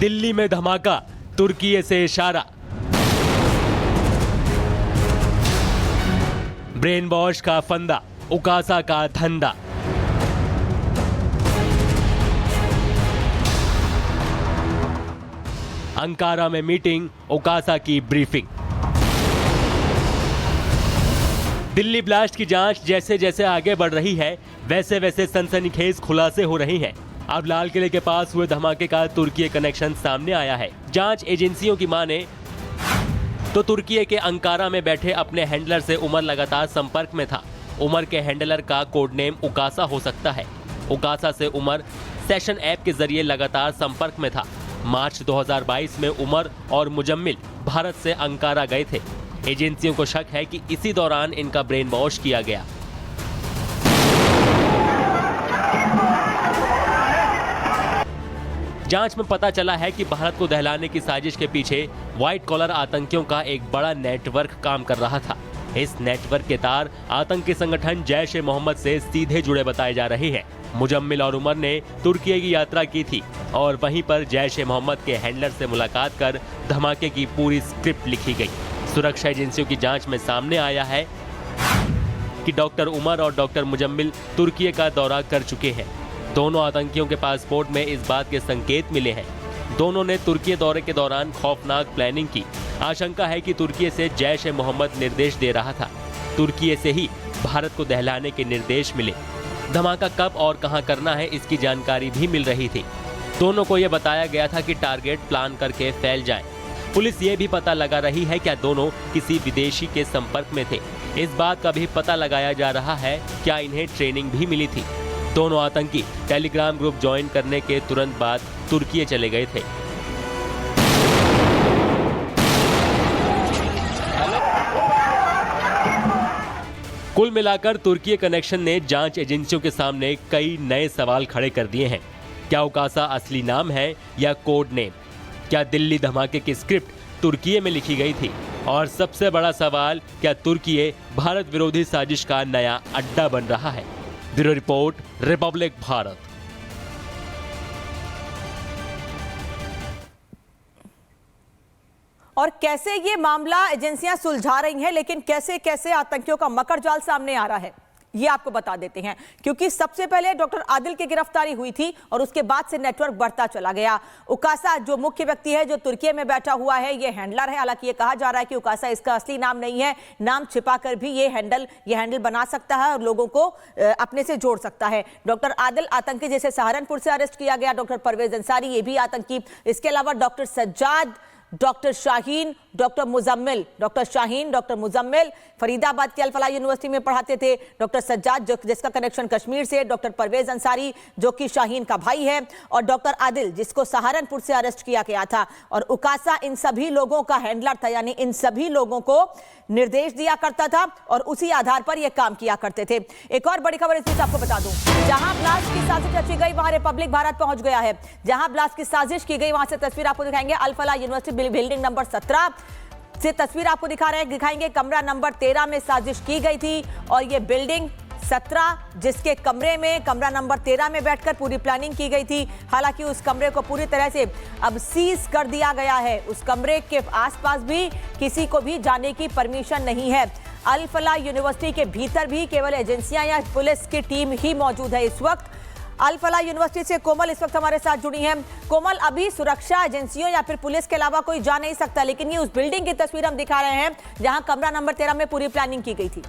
दिल्ली में धमाका, तुर्की से इशारा। ब्रेन वॉश का फंदा, उकासा का धंधा। अंकारा में मीटिंग, उकासा की ब्रीफिंग। दिल्ली ब्लास्ट की जांच जैसे जैसे आगे बढ़ रही है, वैसे वैसे सनसनीखेज खुलासे हो रही हैं। अब लाल किले के पास हुए धमाके का तुर्की कनेक्शन सामने आया है। जांच एजेंसियों की माने तो तुर्की के अंकारा में बैठे अपने हैंडलर से उमर लगातार संपर्क में था। उमर के हैंडलर का कोड नेम उकासा हो सकता है। उकासा से उमर सेशन ऐप के जरिए लगातार संपर्क में था। मार्च 2022 में उमर और मुजम्मिल भारत से अंकारा गए थे। एजेंसियों को शक है कि इसी दौरान इनका ब्रेन वॉश किया गया। जांच में पता चला है कि भारत को दहलाने की साजिश के पीछे व्हाइट कॉलर आतंकियों का एक बड़ा नेटवर्क काम कर रहा था। इस नेटवर्क के तार आतंकी संगठन जैश ए मोहम्मद से सीधे जुड़े बताए जा रहे हैं। मुजम्मिल और उमर ने तुर्की की यात्रा की थी और वहीं पर जैश ए मोहम्मद के हैंडलर से मुलाकात कर धमाके की पूरी स्क्रिप्ट लिखी गई। सुरक्षा एजेंसियों की जांच में सामने आया है कि डॉक्टर उमर और डॉक्टर मुजम्मिल तुर्की का दौरा कर चुके हैं। दोनों आतंकियों के पासपोर्ट में इस बात के संकेत मिले हैं। दोनों ने तुर्की दौरे के दौरान खौफनाक प्लानिंग की। आशंका है कि तुर्की से जैश ए मोहम्मद निर्देश दे रहा था। तुर्की से ही भारत को दहलाने के निर्देश मिले। धमाका कब और कहां करना है, इसकी जानकारी भी मिल रही थी। दोनों को यह बताया गया था कि टारगेट प्लान करके फैल जाए। पुलिस ये भी पता लगा रही है क्या दोनों किसी विदेशी के संपर्क में थे। इस बात का भी पता लगाया जा रहा है क्या इन्हें ट्रेनिंग भी मिली थी। दोनों आतंकी टेलीग्राम ग्रुप ज्वाइन करने के तुरंत बाद तुर्की चले गए थे। कुल मिलाकर तुर्की कनेक्शन ने जांच एजेंसियों के सामने कई नए सवाल खड़े कर दिए हैं। क्या उकासा असली नाम है या कोड नेम? क्या दिल्ली धमाके की स्क्रिप्ट तुर्की में लिखी गई थी? और सबसे बड़ा सवाल, क्या तुर्की भारत विरोधी साजिश का नया अड्डा बन रहा है? Bureau report, Republic Bharat. और कैसे ये मामला एजेंसियां सुलझा रही हैं, लेकिन कैसे कैसे आतंकियों का मकर जाल सामने आ रहा है, ये आपको बता देते हैं। क्योंकि सबसे पहले डॉक्टर आदिल की गिरफ्तारी हुई थी और उसके बाद से नेटवर्क बढ़ता चला गया। उकासा जो मुख्य व्यक्ति है, जो तुर्की में बैठा हुआ है, ये हैंडलर है। हालांकि ये कहा जा रहा है कि उकासा इसका असली नाम नहीं है, नाम छिपाकर भी ये हैंडल बना सकता है और लोगों को अपने से जोड़ सकता है। डॉक्टर आदिल आतंकी, जैसे सहारनपुर से अरेस्ट किया गया डॉक्टर परवेज अंसारी, ये भी आतंकी। इसके अलावा doctor Sajjad, doctor Shaheen, doctor Muzammil Faridabad की अल फलाह यूनिवर्सिटी में पढ़ाते थे। डॉक्टर सज्जाद जिसका कनेक्शन कश्मीर से, डॉक्टर परवेज अंसारी जो कि शाहीन का भाई है, और डॉक्टर आदिल जिसको सहारनपुर से अरेस्ट किया गया था। और उकासा इन सभी लोगों का हैंडलर था, यानी इन सभी लोगों को निर्देश दिया करता था और उसी आधार पर यह काम किया करते थे। एक और बड़ी खबर इस बीच आपको बता दूं, जहां ब्लास्ट की साजिश रची गई वहां रिपब्लिक भारत पहुंच गया है। जहां ब्लास्ट की साजिश की गई वहां से तस्वीर आपको दिखाएंगे। अल फलाह यूनिवर्सिटी बिल्डिंग नंबर 17 से तस्वीर आपको दिखाएंगे। कमरा नंबर 13 में साजिश की गई थी और ये बिल्डिंग 17 जिसके कमरा नंबर 13 में बैठकर पूरी प्लानिंग की गई थी। हालांकि उस कमरे को पूरी तरह से अब सीज कर दिया गया है। उस कमरे के आसपास भी किसी को भी जाने की परमिशन नहीं है। अल फलाह यूनिवर्सिटी के भीतर भी केवल एजेंसियां या पुलिस की टीम ही मौजूद है इस वक्त। अल फलाह यूनिवर्सिटी से कोमल इस वक्त हमारे साथ जुड़ी हैं। कोमल, अभी सुरक्षा एजेंसियों या फिर पुलिस के अलावा कोई जा नहीं सकता, लेकिन ये उस बिल्डिंग की तस्वीर हम दिखा रहे हैं जहां कमरा नंबर 13 में पूरी प्लानिंग की गई थी।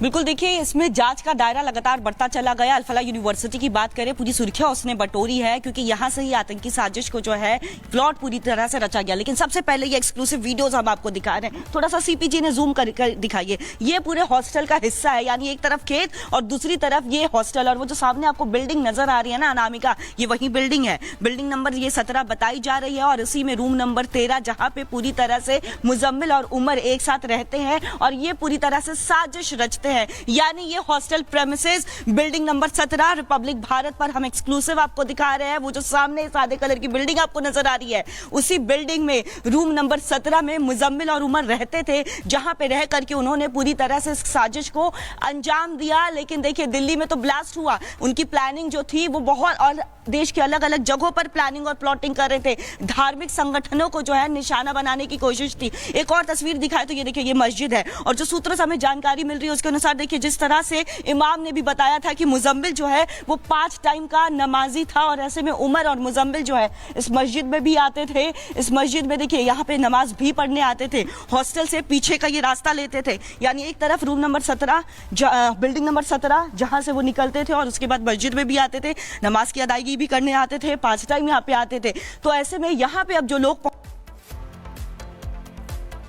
बिल्कुल, देखिए इसमें जांच का दायरा लगातार बढ़ता चला गया। अल फलाह यूनिवर्सिटी की बात करें, पूरी सुर्खियां उसने बटोरी है क्योंकि यहां से ही आतंकी साजिश को जो है प्लॉट पूरी तरह से रचा गया। लेकिन सबसे पहले ये एक्सक्लूसिव वीडियोस हम आपको दिखा रहे हैं। थोड़ा सा सीपीजी ने जूम कर दिखाइए। ये पूरे हॉस्टल का हिस्सा है, यानी एक तरफ खेत और दूसरी तरफ ये हॉस्टल। और वो जो सामने आपको बिल्डिंग नजर आ रही है ना अनामिका, ये वही बिल्डिंग है। बिल्डिंग नंबर ये 17 बताई जा रही है और इसी में रूम नंबर 13 जहां पे पूरी तरह से मुजम्मिल और उमर एक साथ रहते हैं और ये पूरी तरह से साजिश रचते करते हैं। यानी ये hostel premises building number 17 Republic Bharat पर हम एक्सक्लूसिव आपको दिखा रहे हैं। वो जो सामने सादे कलर की बिल्डिंग आपको नजर आ रही है, उसी बिल्डिंग में रूम नंबर 17 में मुजम्मिल और उमर रहते थे, जहां पे रह करके उन्होंने पूरी तरह से साजिश को अंजाम दिया। लेकिन देखिए, दिल्ली में तो ब्लास्ट हुआ, उनकी प्लानिंग जो थी वो बहुत, और देश के अलग अलग जगहों पर प्लानिंग और प्लॉटिंग कर रहे थे, धार्मिक संगठनों को जो है निशाना बनाने की कोशिश थी। एक और तस्वीर दिखाए तो ये देखिए, ये मस्जिद है, और जो सूत्रों से हमें जानकारी मिल रही है उसके अनुसार देखिए, जिस तरह से इमाम ने भी बताया था कि मुजम्मिल जो है वो 5 टाइम का नमाजी था, और ऐसे में उमर और मुजम्मिल जो है इस मस्जिद में भी आते थे। इस मस्जिद में देखिए, यहाँ पे नमाज भी पढ़ने आते थे, हॉस्टल से पीछे का ये रास्ता लेते थे। यानी एक तरफ रूम नंबर 17, बिल्डिंग नंबर 17 जहां से वो निकलते थे, और उसके बाद मस्जिद में भी आते थे, नमाज की अदायगी भी करने आते थे, 5 टाइम यहाँ पे आते थे। तो ऐसे में यहाँ पे अब जो लोग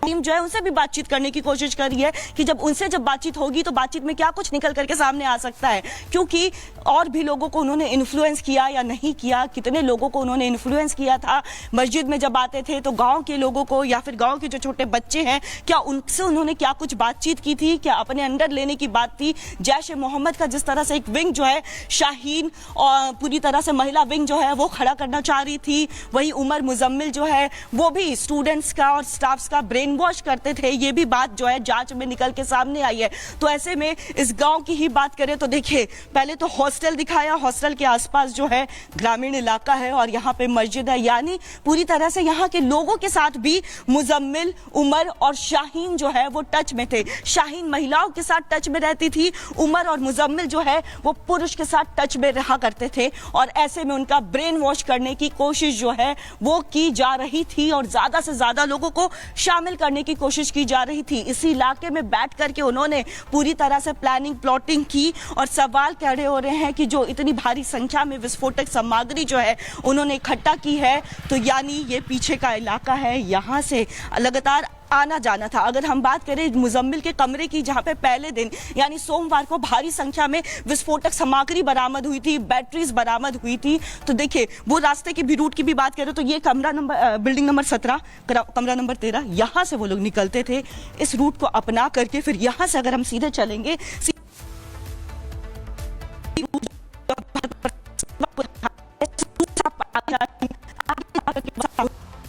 टीम जो है उनसे भी बातचीत करने की कोशिश कर रही है कि जब उनसे बातचीत होगी तो बातचीत में क्या कुछ निकल करके सामने आ सकता है, क्योंकि और भी लोगों को उन्होंने इन्फ्लुएंस किया या नहीं किया, कितने लोगों को उन्होंने इन्फ्लुएंस किया था। मस्जिद में जब आते थे तो गांव के लोगों को या फिर गांव के जो छोटे बच्चे हैं, क्या उनसे उन्होंने क्या कुछ बातचीत की थी, क्या अपने अंडर लेने की बात थी। जैश ए मोहम्मद का जिस तरह से एक विंग जो है शाहीन और पूरी तरह से महिला विंग जो है वो खड़ा करना चाह रही थी, वही उमर मुजम्मिल जो है वो भी स्टूडेंट्स का और स्टाफ्स का ब्रेन वॉश करते थे। ये भी बात जो है जांच में निकल के सामने आई है। तो ऐसे में इस गांव की ही बात करें तो देखिए, पहले तो हॉस्टल दिखाया, हॉस्टल के आसपास जो है ग्रामीण इलाका है और यहाँ पे मस्जिद है। यानी पूरी तरह से यहाँ के लोगों के साथ भी मुजम्मिल, उमर और शाहीन जो है वो टच में थे। शाहीन महिलाओं के साथ टच में रहती थी, उमर और मुजम्मिल जो है वो पुरुष के साथ टच में रहा करते थे, और ऐसे में उनका ब्रेन वॉश करने की कोशिश जो है वो की जा रही थी, और ज्यादा से ज्यादा लोगों को शामिल करने की कोशिश की जा रही थी। इसी इलाके में बैठ करके उन्होंने पूरी तरह से प्लानिंग प्लॉटिंग की, और सवाल खड़े हो रहे हैं कि जो इतनी भारी संख्या में विस्फोटक सामग्री जो है उन्होंने इकट्ठा की है, तो यानी ये पीछे का इलाका है, यहाँ से लगातार आना जाना था। अगर हम बात करें मुजम्मिल के कमरे की, जहां पे पहले दिन यानी सोमवार को भारी संख्या में विस्फोटक सामग्री बरामद हुई थी, बैटरीज बरामद हुई थी, तो देखिए वो रास्ते की भी रूट की भी बात करें तो ये कमरा नंबर बिल्डिंग नंबर 17 कमरा नंबर 13, यहां से वो लोग निकलते थे। इस रूट को अपना करके फिर यहां से अगर हम सीधे चलेंगे,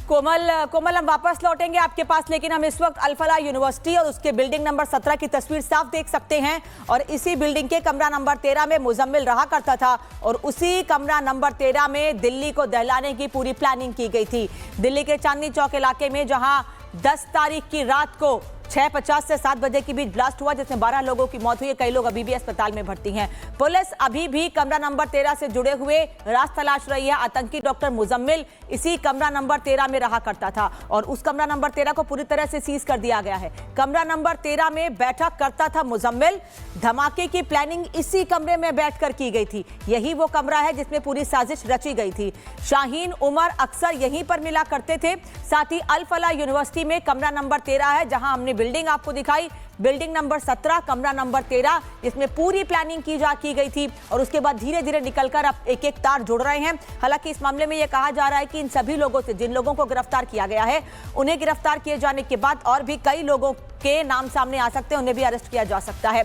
कोमल हम वापस लौटेंगे आपके पास, लेकिन हम इस वक्त अल-फलाह यूनिवर्सिटी और उसके बिल्डिंग नंबर 17 की तस्वीर साफ देख सकते हैं, और इसी बिल्डिंग के कमरा नंबर 13 में मुजम्मिल रहा करता था, और उसी कमरा नंबर 13 में दिल्ली को दहलाने की पूरी प्लानिंग की गई थी। दिल्ली के चांदनी चौक इलाके में, जहां 10 तारीख की रात को 6:50 से 7 बजे के बीच ब्लास्ट हुआ, जिसमें 12 लोगों की मौत हुई है। कई लोग अभी भी अस्पताल में भर्ती हैं। पुलिस अभी भी कमरा नंबर 13 से जुड़े हुए राज तलाश रही है। आतंकी डॉक्टर मुजम्मिल इसी कमरा नंबर 13 में रहा करता था, और उस कमरा नंबर 13 को पूरी तरह से सीज कर दिया गया है। कमरा नंबर 13 में बैठक करता था मुजम्मिल। धमाके की प्लानिंग इसी कमरे में बैठकर की गई थी। यही वो कमरा है जिसमें पूरी साजिश रची गई थी। शाहीन, उमर अक्सर यहीं पर मिला करते थे। साथ ही अल-फलाह यूनिवर्सिटी में कमरा नंबर 13 है, जहां हमने बिल्डिंग आपको दिखाई, बिल्डिंग नंबर 17 कमरा नंबर 13, जिसमें पूरी प्लानिंग की गई थी, और उसके बाद धीरे धीरे निकलकर अब एक एक तार जुड़ रहे हैं। हालांकि इस मामले में यह कहा जा रहा है कि इन सभी लोगों से, जिन लोगों को गिरफ्तार किया गया है, उन्हें गिरफ्तार किए जाने के बाद और भी कई लोगों के नाम सामने आ सकते हैं, उन्हें भी अरेस्ट किया जा सकता है।